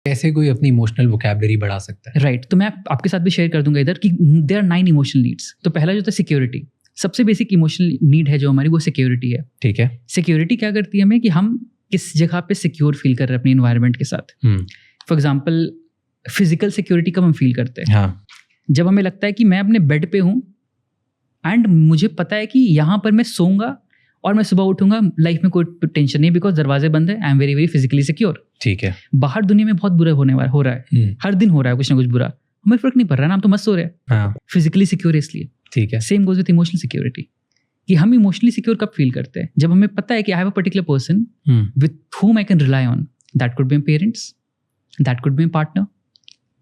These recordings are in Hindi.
कैसे कोई अपनी इमोशनल वोकैबुलरी बढ़ा सकता है? राइट, तो मैं आपके साथ भी शेयर कर दूंगा इधर कि देयर आर 9 इमोशनल नीड्स। तो पहला जो था सिक्योरिटी, सबसे बेसिक इमोशनल नीड है जो हमारी, वो सिक्योरिटी है। ठीक है। सिक्योरिटी क्या करती है हमें कि हम किस जगह पे सिक्योर फील कर रहे हैं अपने इन्वायरमेंट के साथ। फॉर एग्जाम्पल फिजिकल सिक्योरिटी कब हम फील करते हैं? हाँ। जब हमें लगता है कि मैं अपने बेड पे हूँ एंड मुझे पता है कि यहाँ पर मैं सोऊंगा और मैं सुबह उठूंगा, लाइफ में कोई टेंशन नहीं, बिकॉज दरवाजे बंद है, I am very very physically secure. ठीक है। बाहर दुनिया में बहुत बुरा हो रहा है, हर दिन हो रहा है कुछ ना कुछ बुरा, हमें फर्क नहीं पड़ रहा ना, हम तो मस्त हो रहे हैं। हाँ। फिजिकली सिक्योर है इसलिए। ठीक है। Same goes with emotional security, कि हम इमोशनली सिक्योर कब फील करते हैं? जब हमें पता है कि I have a particular person with whom I can rely on. That could be my parents, that could be my partner,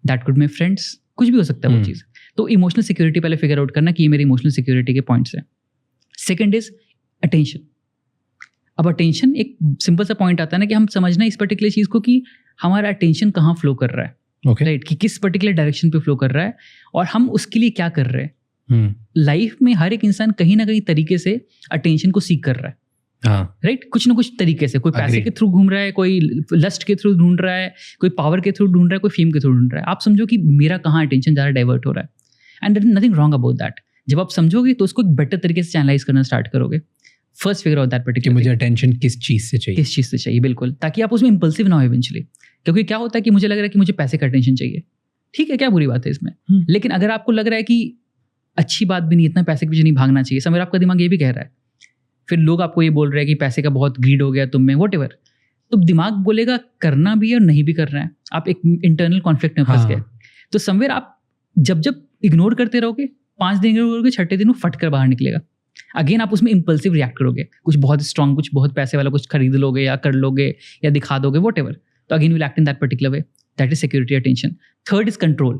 that could be my friends, कुछ भी हो सकता है वो चीज़। तो इमोशनल सिक्योरिटी पहले फिगर आउट करना कि ये मेरे इमोशनल सिक्योरिटी के पॉइंट्स हैं। Second is attention. अब अटेंशन एक सिंपल सा पॉइंट आता है ना कि हम समझना इस पर्टिकुलर चीज़ को कि हमारा अटेंशन कहाँ फ्लो कर रहा है, राइट, कि किस पर्टिकुलर डायरेक्शन पे फ्लो कर रहा है और हम उसके लिए क्या कर रहे हैं। लाइफ में हर एक इंसान कहीं ना कहीं तरीके से अटेंशन को सीख कर रहा है, राइट, कुछ ना कुछ तरीके से। कोई पैसे के थ्रू घूम रहा है, कोई लस्ट के थ्रू ढूंढ रहा है, कोई पावर के थ्रू ढूंढ रहा है, कोई फेम के थ्रू ढूंढ रहा है। आप समझो कि मेरा कहाँ अटेंशन ज़्यादा डाइवर्ट हो रहा है, and there is nothing wrong about that. जब आप समझोगे तो उसको एक बेटर तरीके से चैनलाइज करना स्टार्ट करोगे। First figure out that particular, मुझे अटेंशन किस चीज़ से चाहिए, किस चीज़ से चाहिए, बिल्कुल, ताकि आप उसमें इंपल्सिव ना हो इवेंचुअली। क्योंकि क्या होता है कि मुझे लग रहा है कि मुझे पैसे का अटेंशन चाहिए, ठीक है, क्या बुरी बात है इसमें, लेकिन अगर आपको लग रहा है कि अच्छी बात भी नहीं, इतना पैसे के पीछे नहीं भागना चाहिए, समय आपका दिमाग ये भी कह रहा है, फिर लोग आपको ये बोल रहे हैं कि पैसे का बहुत ग्रीड हो गया तुम में, वॉट एवर, तो दिमाग बोलेगा करना भी है और नहीं भी करना है, आप एक इंटरनल कॉन्फ्लिक्ट में फंस गए। तो समवेयर आप जब इग्नोर करते रहोगे, 5 दिन इग्नोर करोगे, 6ठे दिन वो फट कर बाहर निकलेगा। अगेन आप उसमें इंपल्सिव रिएक्ट करोगे, कुछ बहुत स्ट्रॉन्ग, कुछ बहुत पैसे वाला कुछ खरीद लोगे या कर लोगे या दिखा दोगे, वॉट एवर। तो again will act in that particular way, that is security attention. Third is control,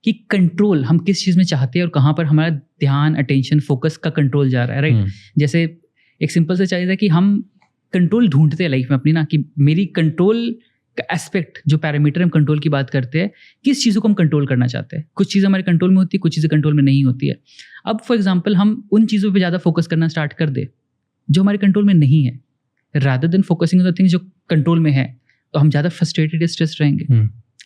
कि कंट्रोल हम किस चीज़ में चाहते हैं और कहाँ पर हमारा ध्यान, अटेंशन, फोकस का कंट्रोल जा रहा है, राइट। जैसे एक सिंपल सा चीज़ है कि हम कंट्रोल ढूंढते हैं लाइफ में अपनी ना, कि मेरी कंट्रोल का एस्पेक्ट, जो पैरामीटर हम कंट्रोल की बात करते हैं, किस चीज़ों को हम कंट्रोल करना चाहते हैं। कुछ चीज़ें हमारे कंट्रोल में होती है, कुछ चीज़ें कंट्रोल में नहीं होती है। अब फॉर एग्जाम्पल हम उन चीज़ों पर ज़्यादा फोकस करना स्टार्ट कर दे जो हमारे कंट्रोल में नहीं है, rather than focusing on the things जो कंट्रोल में है, तो हम ज़्यादा फ्रस्ट्रेटेड, स्ट्रेस्ड रहेंगे।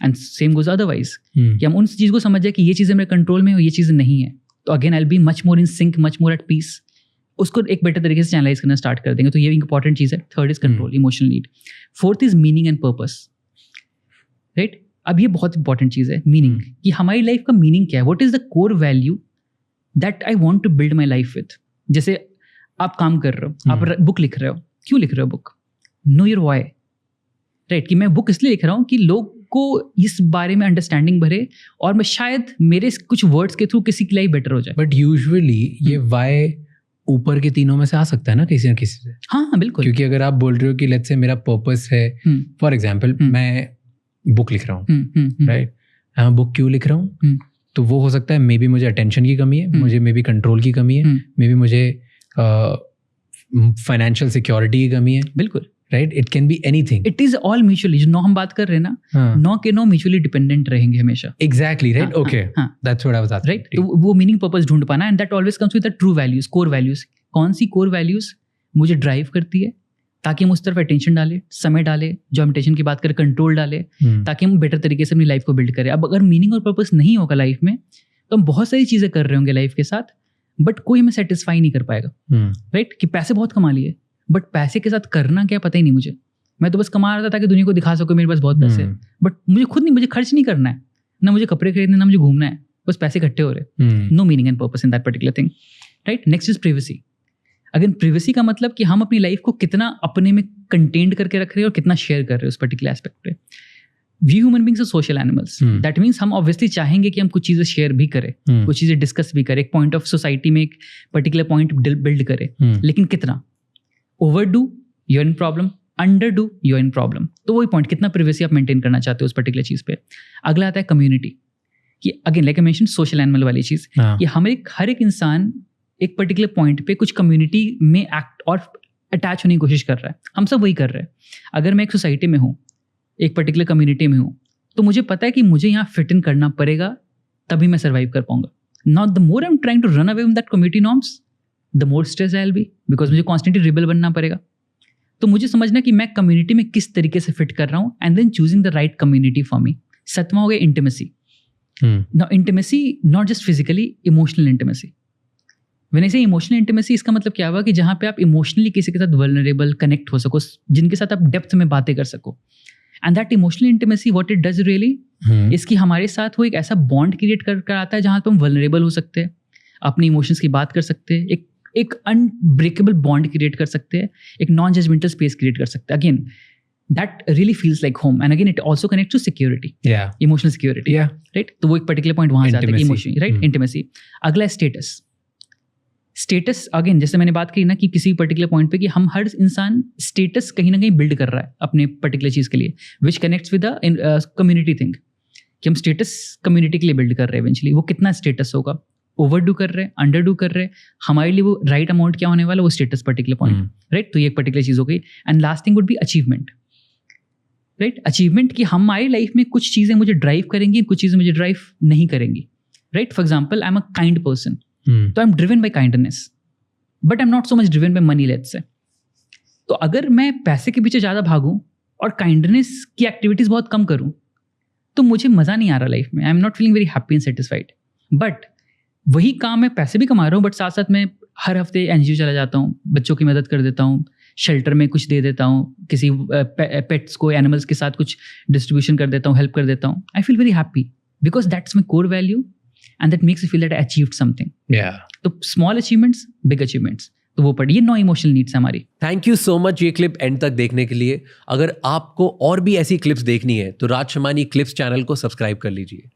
एंड सेम गोज अदरवाइज, कि हम उन चीज़ को समझ जाए कि ये चीज़ें मेरे कंट्रोल में और ये चीज़ें नहीं है, तो again I will be much more in sync, much more at peace, उसको एक बेटर तरीके से चैनलाइज करना स्टार्ट कर देंगे। तो ये इंपॉर्टेंट चीज़ है। Third is control, emotional need. Fourth is meaning and purpose, right. अब ये बहुत इंपॉर्टेंट चीज़ है, मीनिंग, कि हमारी लाइफ का मीनिंग क्या है, what is the core value that I want to build my life with. जैसे आप काम कर रहे हो, आप बुक लिख रहे हो, क्यों लिख रहे हो book? Know your why, right, कि मैं बुक इसलिए लिख रहा हूँ कि लोग को इस बारे में अंडरस्टैंडिंग बढ़े और मैं शायद मेरे कुछ वर्ड्स के थ्रू किसी की लाइफ बेटर हो जाए। बट यूजुअली ये वाई ऊपर के तीनों में से आ सकता है ना किसी न किसी से। हाँ बिल्कुल, क्योंकि अगर आप बोल रहे हो कि लेट्स से मेरा पर्पस है, फॉर एग्जांपल मैं बुक लिख रहा हूँ, राइट, मैं बुक क्यों लिख रहा हूँ, तो वो हो सकता है मे बी मुझे अटेंशन की कमी है, मुझे मे बी कंट्रोल की कमी है, मे बी मुझे फाइनेंशियल सिक्योरिटी की कमी है, बिल्कुल, right, it can be anything, it is all mutually, जो हम बात कर रहे हैं ना, नो के नो म्यूचुअली डिपेंडेंट रहेंगे हमेशा। Exactly, right, okay, that's what I was asking, right. तो वो मीनिंग पर्पस ढूंढ पाना, and that always comes with the true values, core values. कौन सी कोर वैल्यूज मुझे ड्राइव करती है, ताकि हम उस तरफ अटेंशन डालें, समय डालें, जो हम अटेंशन की बात करें कंट्रोल डालें, ताकि हम बेटर तरीके से अपनी लाइफ को बिल्ड करें। अब अगर मीनिंग और पर्पस नहीं होगा लाइफ में, तो हम बहुत सारी चीजें कर रहे होंगे लाइफ के साथ, बट कोई हमें सेटिस्फाई नहीं कर पाएगा, राइट। कि पैसे बहुत कमा लिए, बट पैसे के साथ करना क्या पता ही नहीं मुझे, मैं तो बस कमा रहा था ताकि दुनिया को दिखा सको मेरे पास बहुत पैसे हैं, बट मुझे खुद नहीं, मुझे खर्च नहीं करना है, ना मुझे कपड़े खरीदने, ना मुझे घूमना है, बस पैसे इकट्ठे हो रहे, no meaning and purpose in that particular thing, right. Next is privacy. Again privacy का मतलब कि हम अपनी लाइफ को कितना अपने में कंटेन्ड करके रख रहे हैं और कितना शेयर कर रहे हैं उस पर्टिकुलर एस्पेक्ट पे। We human beings are social animals, that means हम ऑब्वियसली चाहेंगे कि हम कुछ चीज़ें शेयर भी करें, कुछ चीज़ें डिस्कस भी करें, एक पॉइंट ऑफ सोसाइटी में एक पर्टिकुलर पॉइंट बिल्ड करें, लेकिन कितना? Overdo, you are in problem, underdo, you are in problem. तो वही पॉइंट, कितना प्रिवेसी आप मेंटेन करना चाहते हो उस पर्टिकुलर चीज़ पे। अगला आता है कम्युनिटी, कि again like I mention social animal वाली चीज़, कि हर एक इंसान एक पर्टिकुलर पॉइंट पे कुछ कम्युनिटी में एक्ट और अटैच होने की कोशिश कर रहा है। हम सब वही कर रहे हैं। अगर मैं एक सोसाइटी में हूँ, एक पर्टिकुलर कम्युनिटी में हूँ, तो मुझे पता है कि मुझे यहाँ फिट इन करना पड़ेगा, तभी मैं सर्वाइव कर पाऊंगा। Not the more I am trying to run away from that community norms, the more stress I will be, because मुझे कॉन्स्टेंटली रिबेल बनना पड़ेगा। तो मुझे समझना कि मैं कम्युनिटी में किस तरीके से फिट कर रहा हूँ and then choosing the right community for me. 7वां हो गया intimacy. Now intimacy not just physically, emotional intimacy. When I say emotional intimacy, इसका मतलब क्या हुआ कि जहाँ पे आप इमोशनली किसी के साथ वल्नरेबल कनेक्ट हो सको, जिनके साथ आप डेप्थ में बातें कर सको। And that emotional intimacy what it does really इसकी हमारे साथ वो एक ऐसा बॉन्ड क्रिएट कर आता है जहाँ पे हम वल्नरेबल हो सकते हैं, अपने इमोशंस की बात कर सकते हैं, एक अनब्रेकेबल बॉन्ड क्रिएट कर सकते हैं, एक नॉन जजमेंटल स्पेस क्रिएट कर सकते हैं। Again that really feels like home and again it also connect to security, emotional security, right. तो वो एक पर्टिकुलर पॉइंट वहां से आता है, इमोशन, राइट, इंटीमेसी। अगला है स्टेटस। स्टेटस अगेन जैसे मैंने बात की ना कि किसी पर्टिकुलर पॉइंट पे कि हम हर इंसान स्टेटस कहीं ना कहीं बिल्ड कर रहा है अपने पर्टिकुलर चीज़ के लिए, which connects with the community thing, कि हम स्टेटस कम्युनिटी के लिए बिल्ड कर रहे हैं। इवेंचुअली वो कितना स्टेटस होगा, ओवरडू कर रहे हैं, अंडरडू कर रहे हैं, हमारे लिए वो राइट अमाउंट क्या होने वाला, वो स्टेटस पर्टिकुलर पॉइंट, राइट। तो ये एक पर्टिकुलर चीज़ हो गई। And last thing would be achievement, right. Achievement कि हमारी लाइफ में कुछ चीज़ें मुझे ड्राइव करेंगी, कुछ चीज़ें मुझे ड्राइव नहीं करेंगी, right. For example I am a kind person, तो I am driven by kindness, but I am not so much driven by money, let's say. तो अगर मैं पैसे के पीछे ज़्यादा भागूं और काइंडनेस की एक्टिविटीज़ बहुत कम करूं, तो मुझे मज़ा नहीं आ रहा लाइफ में, आई am not feeling very happy and satisfied. But वही काम मैं पैसे भी कमा रहा हूँ, बट साथ साथ मैं हर हफ्ते एनजीओ चला जाता हूँ, बच्चों की मदद कर देता हूँ, शेल्टर में कुछ दे देता हूँ, किसी पेट्स को, एनिमल्स के साथ कुछ डिस्ट्रीब्यूशन कर देता हूँ, हेल्प कर देता हूँ। I feel very happy because that's my core value and that makes you feel that I achieved something. तो स्मॉल अचीवमेंट्स, बिग अचीवमेंट्स, तो वो पढ़िए। 9 इमोशनल नीड्स हमारी। थैंक यू सो मच ये क्लिप एंड तक देखने के लिए। अगर आपको और भी ऐसी क्लिप्स देखनी है तो राज शमानी क्लिप्स चैनल को सब्सक्राइब कर लीजिए।